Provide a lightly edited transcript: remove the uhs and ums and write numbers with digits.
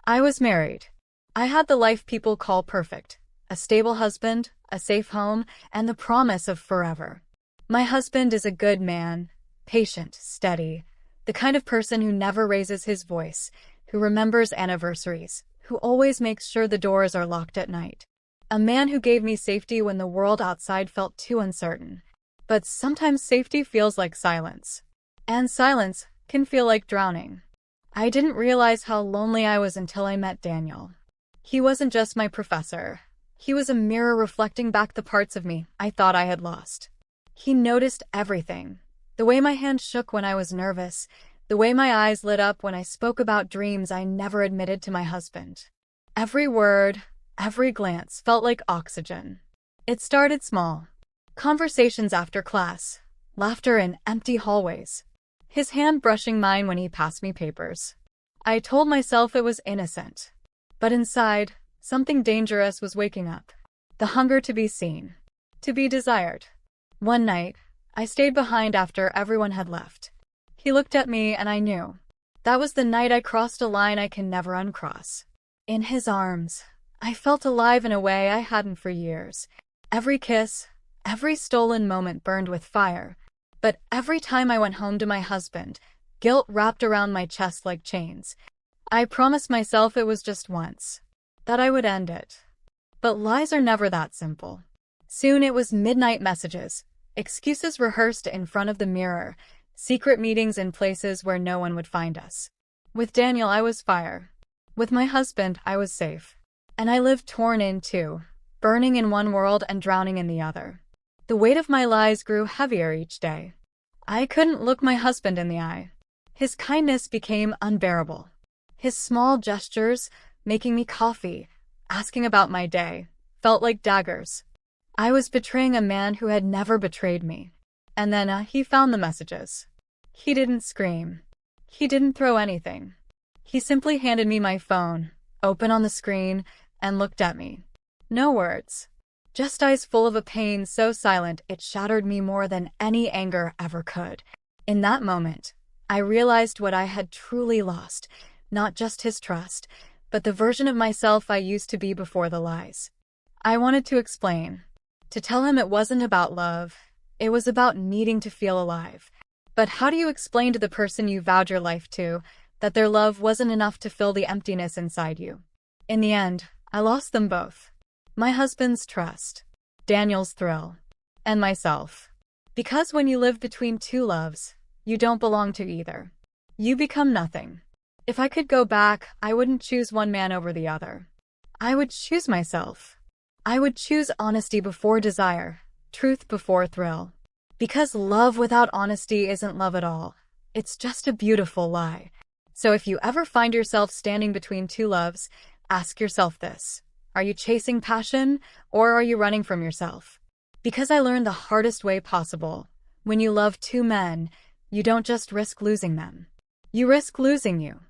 I was married. I had the life people call perfect. A stable husband, a safe home, and the promise of forever. My husband is a good man, patient, steady, the kind of person who never raises his voice, who remembers anniversaries, who always makes sure the doors are locked at night. A man who gave me safety when the world outside felt too uncertain. But sometimes safety feels like silence. And silence can feel like drowning. I didn't realize how lonely I was until I met Daniel. He wasn't just my professor. He was a mirror reflecting back the parts of me I thought I had lost. He noticed everything. The way my hand shook when I was nervous, the way my eyes lit up when I spoke about dreams I never admitted to my husband. Every word, every glance felt like oxygen. It started small. Conversations after class, laughter in empty hallways. His hand brushing mine when he passed me papers. I told myself it was innocent. But inside, something dangerous was waking up. The hunger to be seen. To be desired. One night, I stayed behind after everyone had left. He looked at me and I knew. That was the night I crossed a line I can never uncross. In his arms, I felt alive in a way I hadn't for years. Every kiss, every stolen moment burned with fire. But every time I went home to my husband, guilt wrapped around my chest like chains. I promised myself it was just once, that I would end it. But lies are never that simple. Soon it was midnight messages, excuses rehearsed in front of the mirror, secret meetings in places where no one would find us. With Daniel, I was fire. With my husband, I was safe. And I lived torn in two, burning in one world and drowning in the other. The weight of my lies grew heavier each day. I couldn't look my husband in the eye. His kindness became unbearable. His small gestures, making me coffee, asking about my day, felt like daggers. I was betraying a man who had never betrayed me. And then he found the messages. He didn't scream. He didn't throw anything. He simply handed me my phone, open on the screen, and looked at me. No words. Just eyes full of a pain so silent it shattered me more than any anger ever could. In that moment, I realized what I had truly lost, not just his trust, but the version of myself I used to be before the lies. I wanted to explain, to tell him it wasn't about love, it was about needing to feel alive. But how do you explain to the person you vowed your life to that their love wasn't enough to fill the emptiness inside you? In the end, I lost them both. My husband's trust, Daniel's thrill, and myself. Because when you live between two loves, you don't belong to either. You become nothing. If I could go back, I wouldn't choose one man over the other. I would choose myself. I would choose honesty before desire, truth before thrill. Because love without honesty isn't love at all. It's just a beautiful lie. So if you ever find yourself standing between two loves, ask yourself this. Are you chasing passion, or are you running from yourself? Because I learned the hardest way possible. When you love two men, you don't just risk losing them. You risk losing you.